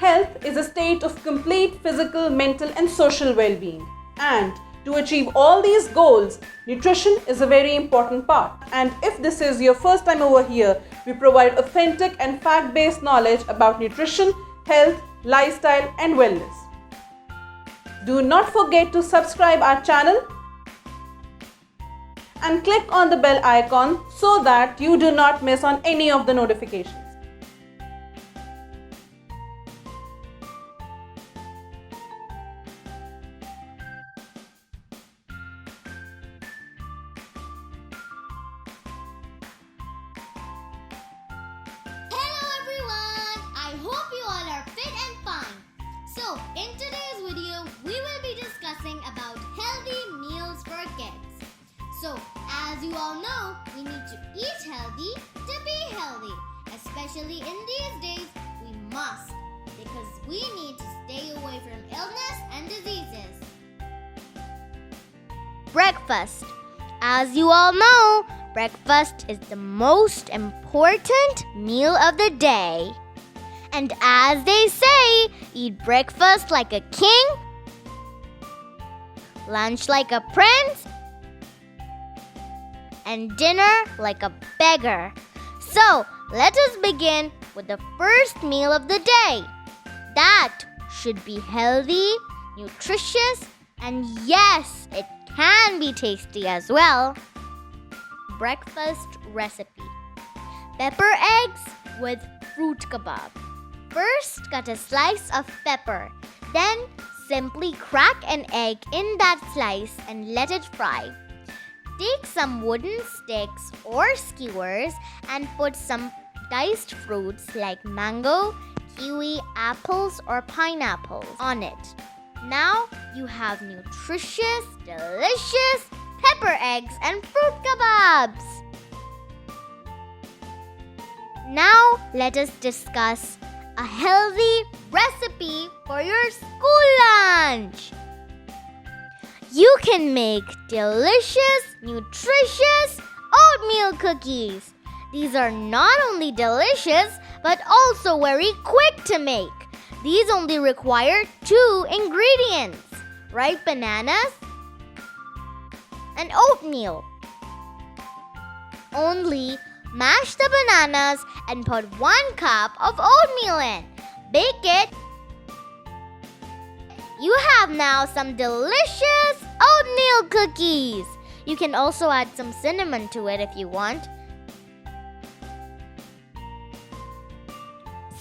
Health is a state of complete physical, mental and social well-being. And to achieve all these goals, nutrition is a very important part. And if this is your first time over here, we provide authentic and fact-based knowledge about nutrition, health, lifestyle and wellness. Do not forget to subscribe our channel and click on the bell icon so that you do not miss on any of the notifications. I hope you all are fit and fine. So, in today's video, we will be discussing about healthy meals for kids. So, as you all know, we need to eat healthy to be healthy. Especially in these days, we must, because we need to stay away from illness and diseases. Breakfast. As you all know, breakfast is the most important meal of the day. And as they say, eat breakfast like a king, lunch like a prince, and dinner like a beggar. So, let us begin with the first meal of the day. That should be healthy, nutritious, and yes, it can be tasty as well. Breakfast recipe. Pepper eggs with fruit kebab. First, cut a slice of pepper. Then, simply crack an egg in that slice and let it fry. Take some wooden sticks or skewers and put some diced fruits like mango, kiwi, apples, or pineapples on it. Now, you have nutritious, delicious pepper eggs and fruit kebabs. Now, let us discuss a healthy recipe for your school lunch. You can make delicious, nutritious oatmeal cookies. These are not only delicious, but also very quick to make. These only require 2 ingredients: ripe bananas and oatmeal. Only mash the bananas and put 1 cup of oatmeal in. Bake it. You have now some delicious oatmeal cookies. You can also add some cinnamon to it if you want.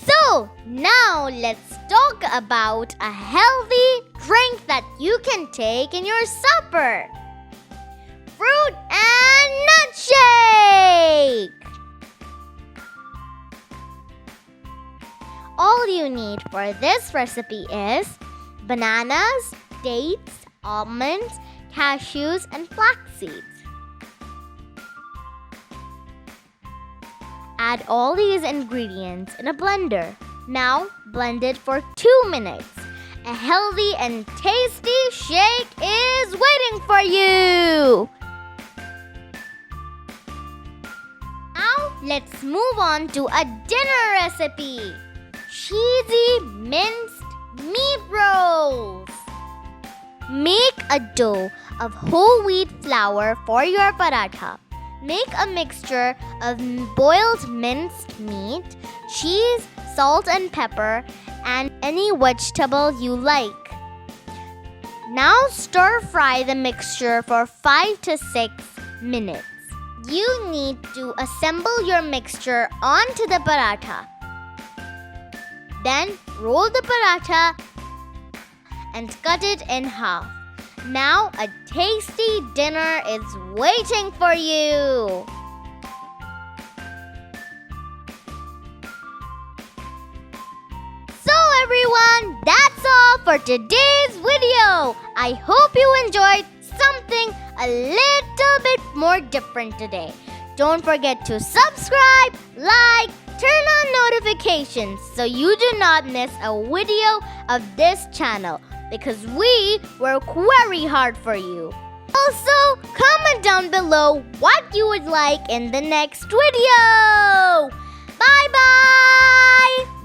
So, now let's talk about a healthy drink that you can take in your supper. Fruit and nut shake! All you need for this recipe is bananas, dates, almonds, cashews, and flax seeds. Add all these ingredients in a blender. Now blend it for 2 minutes. A healthy and tasty shake is waiting for you. Now let's move on to a dinner recipe. Cheesy minced meat rolls. Make a dough of whole wheat flour for your paratha. Make a mixture of boiled minced meat, cheese, salt and pepper, and any vegetable you like. Now stir fry the mixture for 5 to 6 minutes. You need to assemble your mixture onto the paratha. Then roll the paratha and cut it in half. Now a tasty dinner is waiting for you. So everyone, that's all for today's video. I hope you enjoyed something a little bit more different today. Don't forget to subscribe, like, turn on notifications so you do not miss a video of this channel, because we work very hard for you. Also, comment down below what you would like in the next video. Bye-bye!